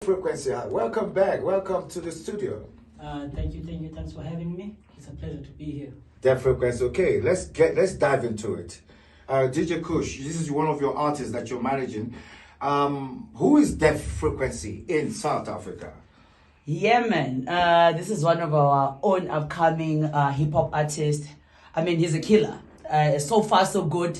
Frequency. Welcome back. Welcome to the studio. Thank you. Thanks for having me. It's a pleasure to be here. Depth Frequency. Okay, let's dive into it. DJ Kush, this is one of your artists that you're managing. Who is Depth Frequency in South Africa? Yeah, man. This is one of our own upcoming hip hop artists. I mean, he's a killer. So far, so good.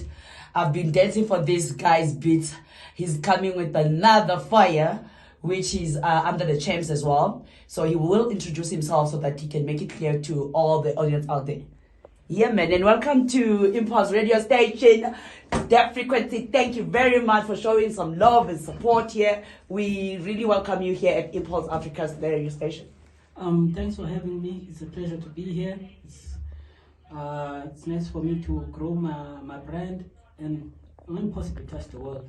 I've been dancing for this guy's beats. He's coming with another fire, which is under the champs as well. So he will introduce himself so that he can make it clear to all the audience out there. Yeah, man, and welcome to Impuls Radio Station, Depth Frequency. Thank you very much for showing some love and support here. We really welcome you here at Impuls Africa's radio station. Thanks for having me. It's a pleasure to be here. It's nice for me to grow my brand and possibly touch the world.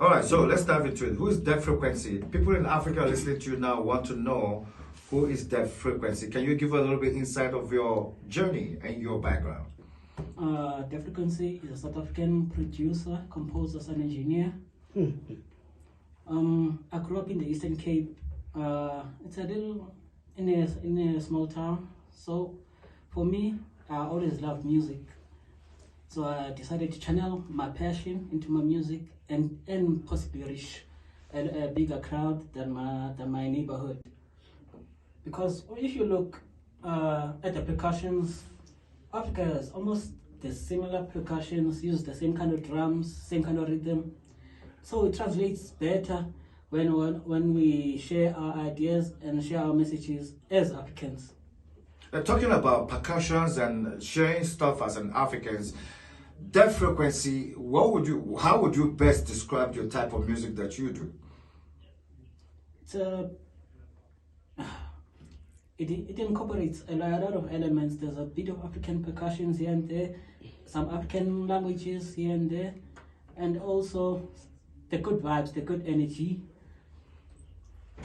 All right, so let's dive into it. Who is Depth Frequency? People in Africa listening to you now want to know who is Depth Frequency. Can you give a little bit insight of your journey and your background? Depth Frequency is a South African producer, composer, and engineer. I grew up in the Eastern Cape. It's a little in a small town. So for me, I always loved music. So I decided to channel my passion into my music and possibly reach a bigger crowd than my neighborhood. Because if you look at the percussions, Africa has almost the similar percussions, use the same kind of drums, same kind of rhythm. So it translates better when we share our ideas and share our messages as Africans. Talking about percussions and sharing stuff as an Africans, Depth Frequency, how would you best describe your type of music that you do? It incorporates a lot of elements. There's a bit of African percussions here and there, some African languages here and there, and also the good vibes, the good energy.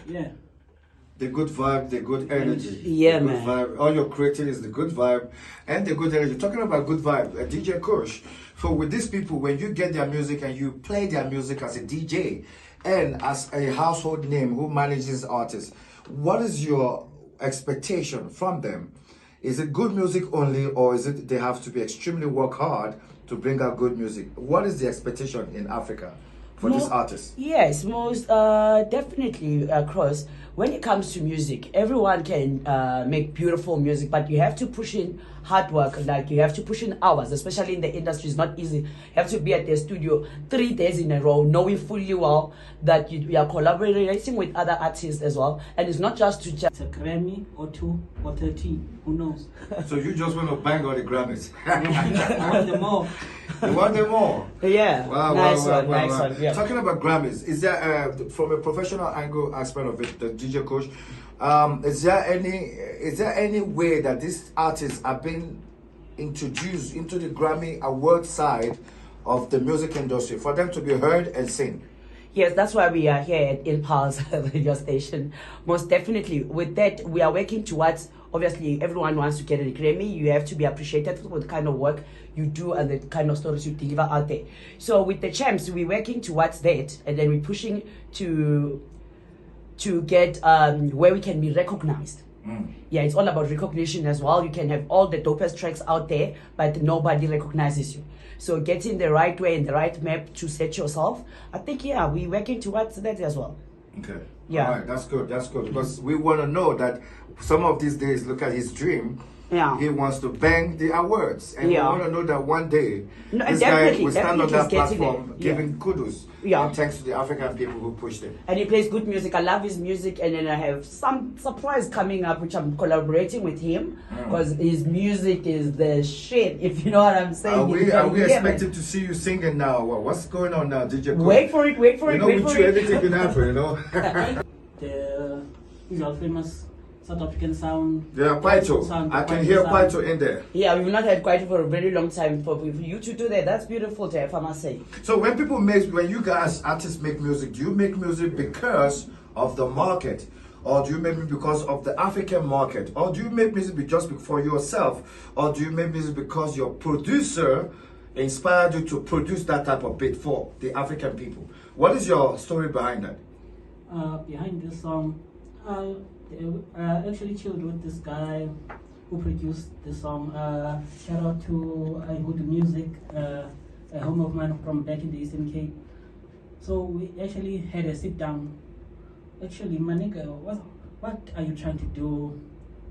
Yeah. The good vibe, the good energy. Yeah, the good man. Vibe. All you're creating is the good vibe and the good energy. Talking about good vibe, DJ Kush. So with these people, when you get their music and you play their music as a DJ and as a household name who manages artists, what is your expectation from them? Is it good music only, or is it they have to be extremely work hard to bring out good music? What is the expectation in Africa for these artists? Yes, most definitely, Cross. When it comes to music, everyone can make beautiful music, but you have to push in hard work. Like, you have to push in hours, especially in the industry. It's not easy. You have to be at the studio 3 days in a row, knowing fully well that you are collaborating with other artists as well. And it's not just to just... It's a Grammy or 2 or 13, who knows? So you just want to bang all the Grammys? I want them all. You want them all? Yeah, Wow, nice wow, one, wow, nice wow. one. Yeah. Talking about Grammys, is there from a professional angle aspect of it, the DJ Kush, is there any way that these artists are being introduced into the Grammy award side of the music industry for them to be heard and sing? Yes, that's why we are here at Impulse Radio Station. Most definitely. With that, we are working towards, obviously, everyone wants to get a Grammy. You have to be appreciated for the kind of work you do and the kind of stories you deliver out there. So with the champs, we're working towards that, and then we're pushing to get where we can be recognized. Yeah, it's all about recognition as well. You can have all the dopest tracks out there, but nobody recognizes you. So getting the right way and the right map to set yourself, I think, yeah, we're working towards that as well. Okay. Yeah. All right, that's good. That's good. Because we want to know that some of these days, look at his dream. Yeah. He wants to bang the awards. And Yeah. we want to know that one day No, this guy will stand on definitely that he's getting platform there. giving kudos. Yeah. And thanks to the African people who pushed him. And he plays good music. I love his music, and then I have some surprise coming up, which I'm collaborating with him, because his music is the shit, if you know what I'm saying. Are we expected to see you singing now? What's going on now, DJ Kush? Wait for it, You know, wait with for you, it. anything can happen, you know? The usual famous South African sound. Yeah, Kwaito. Sound, I can Kwaito hear sound. Kwaito in there. Yeah, we've not had quite for a very long time. For you to do that, that's beautiful to have, I must say. So when you guys artists make music, do you make music because of the market? Or do you make music because of the African market? Or do you make music just for yourself? Or do you make music because your producer inspired you to produce that type of beat for the African people? What is your story behind that? behind this song, I actually chilled with this guy who produced the song. Shout out to Good Music, a home of mine from back in the Eastern Cape. So we actually had a sit down. Actually, my nigga, what are you trying to do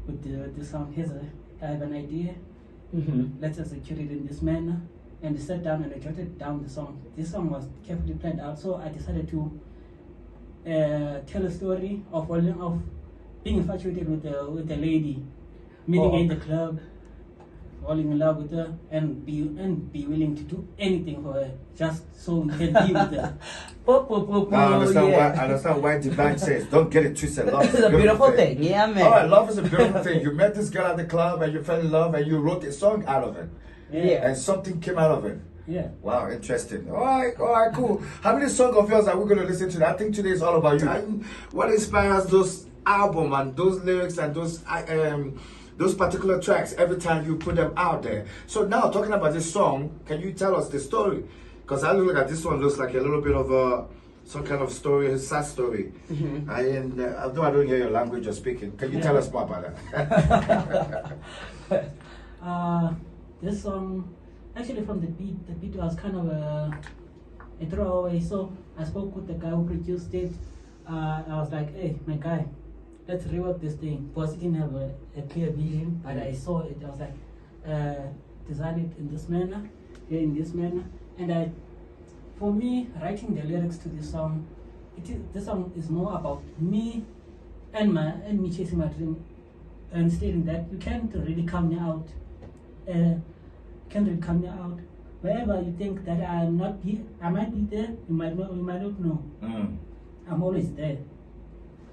with the song? I have an idea. Let's execute it in this manner. And they sat down and I jotted down the song. This song was carefully planned out, so I decided to tell a story of being infatuated with the lady, meeting her in the club, falling in love with her, and be willing to do anything for her just so we can be with her. I understand why the band says, don't get it twisted. Love It's a beautiful thing. Yeah, man. All right, love is a beautiful thing. You met this girl at the club and you fell in love and you wrote a song out of it. Yeah. And something came out of it. Yeah. Wow, interesting. All right, cool. How many songs of yours are we going to listen to? I think today is all about you. What inspires those albums and those lyrics and those particular tracks every time you put them out there? So now, talking about this song, can you tell us the story? Because I look at this one, looks like a little bit of some kind of story, a sad story. Although I don't hear your language you're speaking, can you tell us more about that? This song, actually from the beat was kind of a throwaway. So I spoke with the guy who produced it. I was like, hey, my guy, let's rework this thing. Because it didn't have a clear vision, but I saw it. I was like, design it in this manner, in this manner. And for me, writing the lyrics to this song, this song is more about me and me chasing my dream and stating that you can't really come me out. Wherever you think that I might be there, you might not know. I'm always there.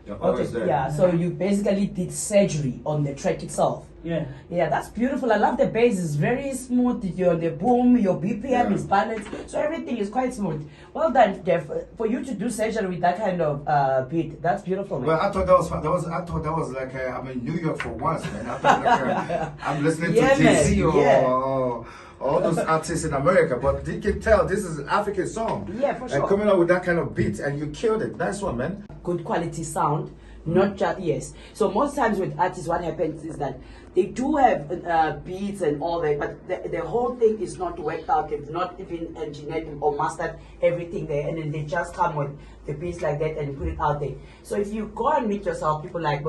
You're always there. Yeah, so you basically did surgery on the track itself. Yeah. Yeah, that's beautiful. I love the bass. It's very smooth. The boom, your BPM is balanced. So everything is quite smooth. Well done, Jeff. For you to do surgery with that kind of beat, that's beautiful, man. Well, I thought that was fun. I thought that was like I'm in New York for once, man. I thought like I'm listening to Jay-Z or all those artists in America, but you can tell this is an African song. Yeah, for sure. And coming out with that kind of beat, and you killed it. Nice one, man. Good quality sound, not just, yes. So most times with artists, what happens is that they do have beats and all that, but the whole thing is not worked out. They've not even engineered or mastered everything there, and then they just come with the beats like that and put it out there. So if you go and meet yourself, people like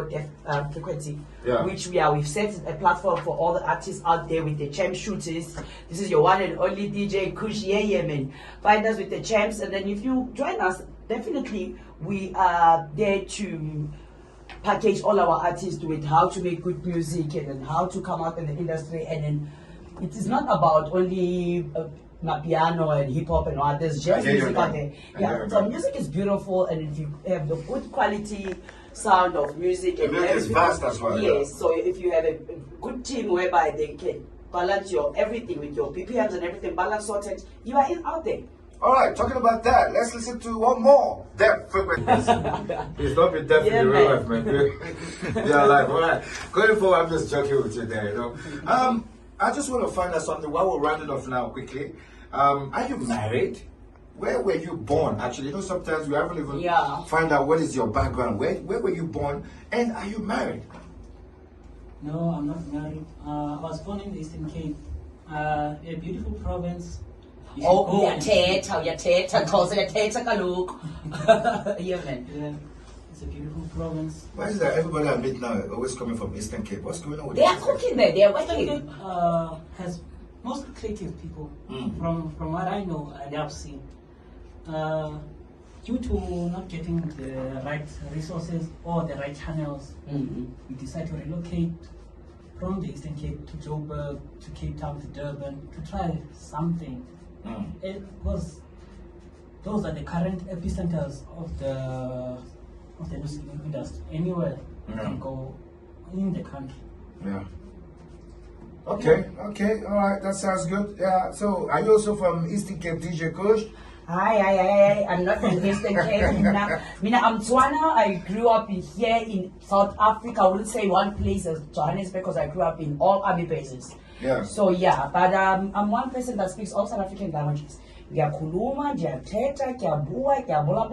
Frequency, which we've set a platform for all the artists out there with the champ shooters. This is your one and only DJ Kush, yeah, man. Find us with the champs, and then if you join us, definitely we are there to package all our artists with how to make good music and then how to come out in the industry. And then it is not about only piano and hip hop and all. There's just music out there. Yeah, so music is beautiful, and if you have the good quality sound of music and it's vast as well. Yes, so if you have a good team whereby they can balance your everything with your BPMs and everything balance sorted, you are out there. All right, talking about that, let's listen to one more. Deaf Frequency. Please don't be deaf in real life, man. Yeah, like, all right. Going forward, I'm just joking with you there, you know. I just want to find out something while we're rounding off now quickly. Are you married? Where were you born? Actually, you know, sometimes we haven't even find out what is your background. Where were you born? And are you married? No, I'm not married. I was born in the Eastern Cape, a beautiful province. Teta, calls it a teta kaluk. Yeah, man. Yeah, it's a beautiful province. Why is that everybody I meet now always coming from Eastern Cape? What's going on with They are cooking there, they are Eastern working. Cape has mostly creative people, from what I know and I've seen. Due to not getting the right resources or the right channels, we decided to relocate from the Eastern Cape to Joburg, to Cape Town, to Durban, to try something. It was those are the current epicenters of the music industry. Anywhere you can go in the country. Yeah. Okay, all right, that sounds good. Yeah. So, are you also from Eastern Cape, DJ Kush? Hi, I'm not from Eastern Cape. Mina, I'm Tswana. I grew up here in South Africa. I wouldn't say one place as Johannesburg because I grew up in all army bases. Yeah. So yeah, but I'm one person that speaks all South African languages. Ngiyakhuluma, ngiyathetha, ngiyabua, ngiyabula.